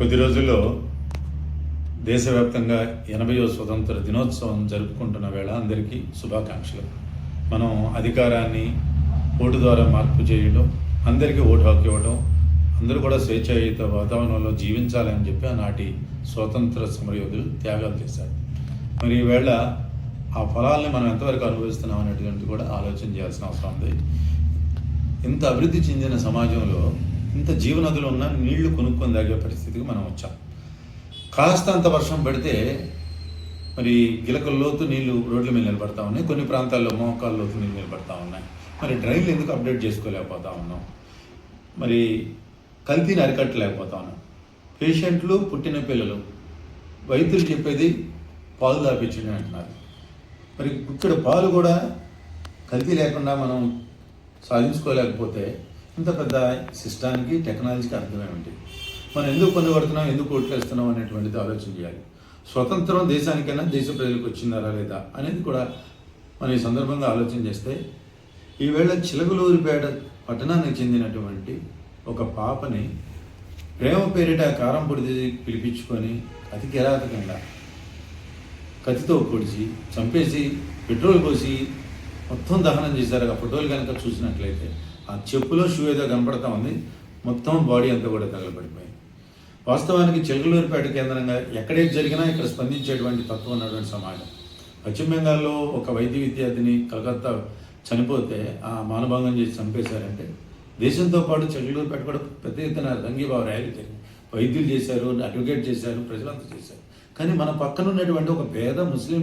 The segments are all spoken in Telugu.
కొద్ది రోజుల్లో దేశవ్యాప్తంగా 80వ స్వతంత్ర దినోత్సవం జరుపుకుంటున్న వేళ అందరికీ శుభాకాంక్షలు. మనం అధికారాన్ని ఓటు ద్వారా మార్పు చేయడం, అందరికీ ఓటు హక్కు ఇవ్వడం, అందరూ కూడా స్వేచ్ఛాయుత వాతావరణంలో జీవించాలని చెప్పి ఆనాటి స్వాతంత్ర సమరయోధులు త్యాగాలు చేశారు. మరి ఈవేళ ఆ ఫలాల్ని మనం ఎంతవరకు అనుభవిస్తున్నాం అనేటువంటి కూడా ఆలోచన చేయాల్సిన అవసరం ఉంది. ఇంత అభివృద్ధి చెందిన సమాజంలో ఇంత జీవనదులు ఉన్న నీళ్లు కొనుక్కొని తాగే పరిస్థితికి మనం వచ్చాం. కాస్త అంత వర్షం పడితే మరి గిలకల లోతు నీళ్లు రోడ్ల మీద నిలబడతా ఉన్నాయి, కొన్ని ప్రాంతాల్లో మోకాళ్ళ లోతు నీళ్ళు నిలబడతా ఉన్నాయి. మరి డ్రైన్లు ఎందుకు అప్డేట్ చేసుకోలేకపోతా ఉన్నాం? మరి కల్తీని అరికట్టలేకపోతా ఉన్నాం. పేషెంట్లు, పుట్టిన పిల్లలు, వైద్యులు చెప్పేది పాలు తాపించండి అంటున్నారు. మరి ఇక్కడ పాలు కూడా కల్తీ లేకుండా మనం సాధించుకోలేకపోతే ఇంత పెద్ద సిస్టానికి, టెక్నాలజీకి అర్థమే ఉంటుంది. మనం ఎందుకు కొనుగొడుతున్నాం, ఎందుకు ఓట్లేస్తున్నాం అనేటువంటిది ఆలోచన చేయాలి. స్వతంత్రం దేశానికైనా దేశ ప్రజలకు వచ్చిందా లేదా అనేది కూడా మనం ఈ సందర్భంగా ఆలోచన చేస్తే, ఈవేళ చిలకలూరిపేట పట్టణానికి చెందినటువంటి ఒక పాపని ప్రేమ పేరిట కారం పొడి పిలిపించుకొని అతి కిరాతకంగా కత్తితో పొడిచి చంపేసి పెట్రోల్ పోసి మొత్తం దహనం చేశారు. ఆ ఫోటోలు కనుక చూసినట్లయితే ఆ చెప్పులో షూ ఏదో కనపడతా ఉంది, మొత్తం బాడీ అంతా కూడా తగలబడిపోయింది. వాస్తవానికి చిలకలూరిపేట కేంద్రంగా ఎక్కడేది జరిగినా ఇక్కడ స్పందించేటువంటి తత్వం ఉన్నటువంటి సమాజం. పశ్చిమ బెంగాల్లో ఒక వైద్య విద్యార్థిని కలకత్తా చనిపోతే ఆ మానభంగం చేసి చంపేశారంటే, దేశంతో పాటు చిలకలూరిపేట కూడా పెద్ద ఎత్తున రంగీబాబు ర్యాలీ జరిగింది. వైద్యులు చేశారు, అడ్వకేట్ చేశారు, ప్రజలంతా చేశారు. కానీ మన పక్కన ఉన్నటువంటి ఒక పేద ముస్లిం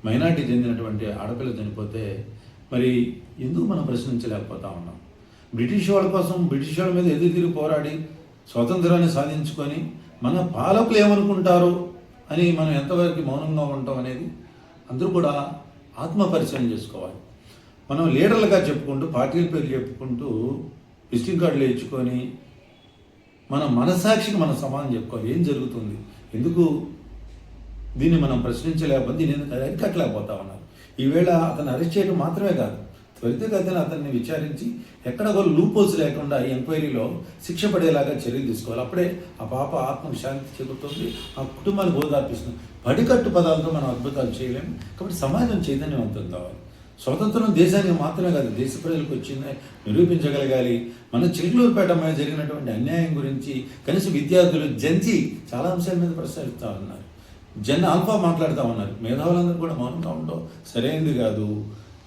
మైనార్టీ చెందినటువంటి ఆడపిల్ల చనిపోతే మరి ఎందుకు మనం ప్రశ్నించలేకపోతా ఉన్నాం? బ్రిటిష్ వాళ్ళ కోసం, బ్రిటిష్ వాళ్ళ మీద ఎదురు తిరిగి పోరాడి స్వాతంత్రాన్ని సాధించుకొని మన పాలకులు ఏమనుకుంటారో అని మనం ఎంతవరకు మౌనంగా ఉంటాం అనేది అందరూ కూడా ఆత్మపరిచయం చేసుకోవాలి. మనం లీడర్లుగా చెప్పుకుంటూ, పార్టీల పేర్లు చెప్పుకుంటూ, విజిటింగ్ కార్డులు ఇచ్చుకొని మన మనసాక్షికి మన సమానం చెప్పుకోవాలి. ఏం జరుగుతుంది, ఎందుకు దీన్ని మనం ప్రశ్నించలేకపోతే, దీన్ని ఎందుకు అరికట్టలేకపోతా ఉన్నారు? ఈవేళ అతను అరెస్ట్ చేయడం మాత్రమే కాదు, త్వరితగతిన అతన్ని విచారించి ఎక్కడ కూడా లూపోల్స్ లేకుండా ఈ ఎంక్వైరీలో శిక్ష పడేలాగా చర్యలు తీసుకోవాలి. అప్పుడే ఆ పాప ఆత్మకు శాంతి చెబుతుంది, ఆ కుటుంబానికి ఓదార్పిస్తుంది. పడికట్టు పదాలతో మనం అద్భుతాలు చేయలేము. కాబట్టి సమాజం చైతన్యవంతం కావాలి. స్వతంత్రం దేశానికి మాత్రమే కాదు, దేశ ప్రజలకు వచ్చిందని నిరూపించగలగాలి. మన చిలకలూరిపేట మీద జరిగినటువంటి అన్యాయం గురించి కనీసం విద్యార్థులు జంచి చాలా అంశాల మీద ప్రస్తావిస్తూ ఉన్నారు. జన్ ఆల్ఫా మాట్లాడుతూ ఉన్నారు. మేధావులందరూ కూడా మౌనంగా ఉండడం సరైనది కాదు.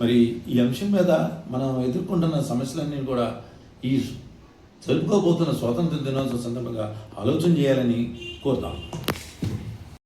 మరి ఈ అంశం మీద మనం ఎదుర్కొంటున్న సమస్యలన్నీ కూడా ఈ జరుపుకోబోతున్న స్వాతంత్ర దినోత్సవం సందర్భంగా ఆలోచన చేయాలని కోరుతాం.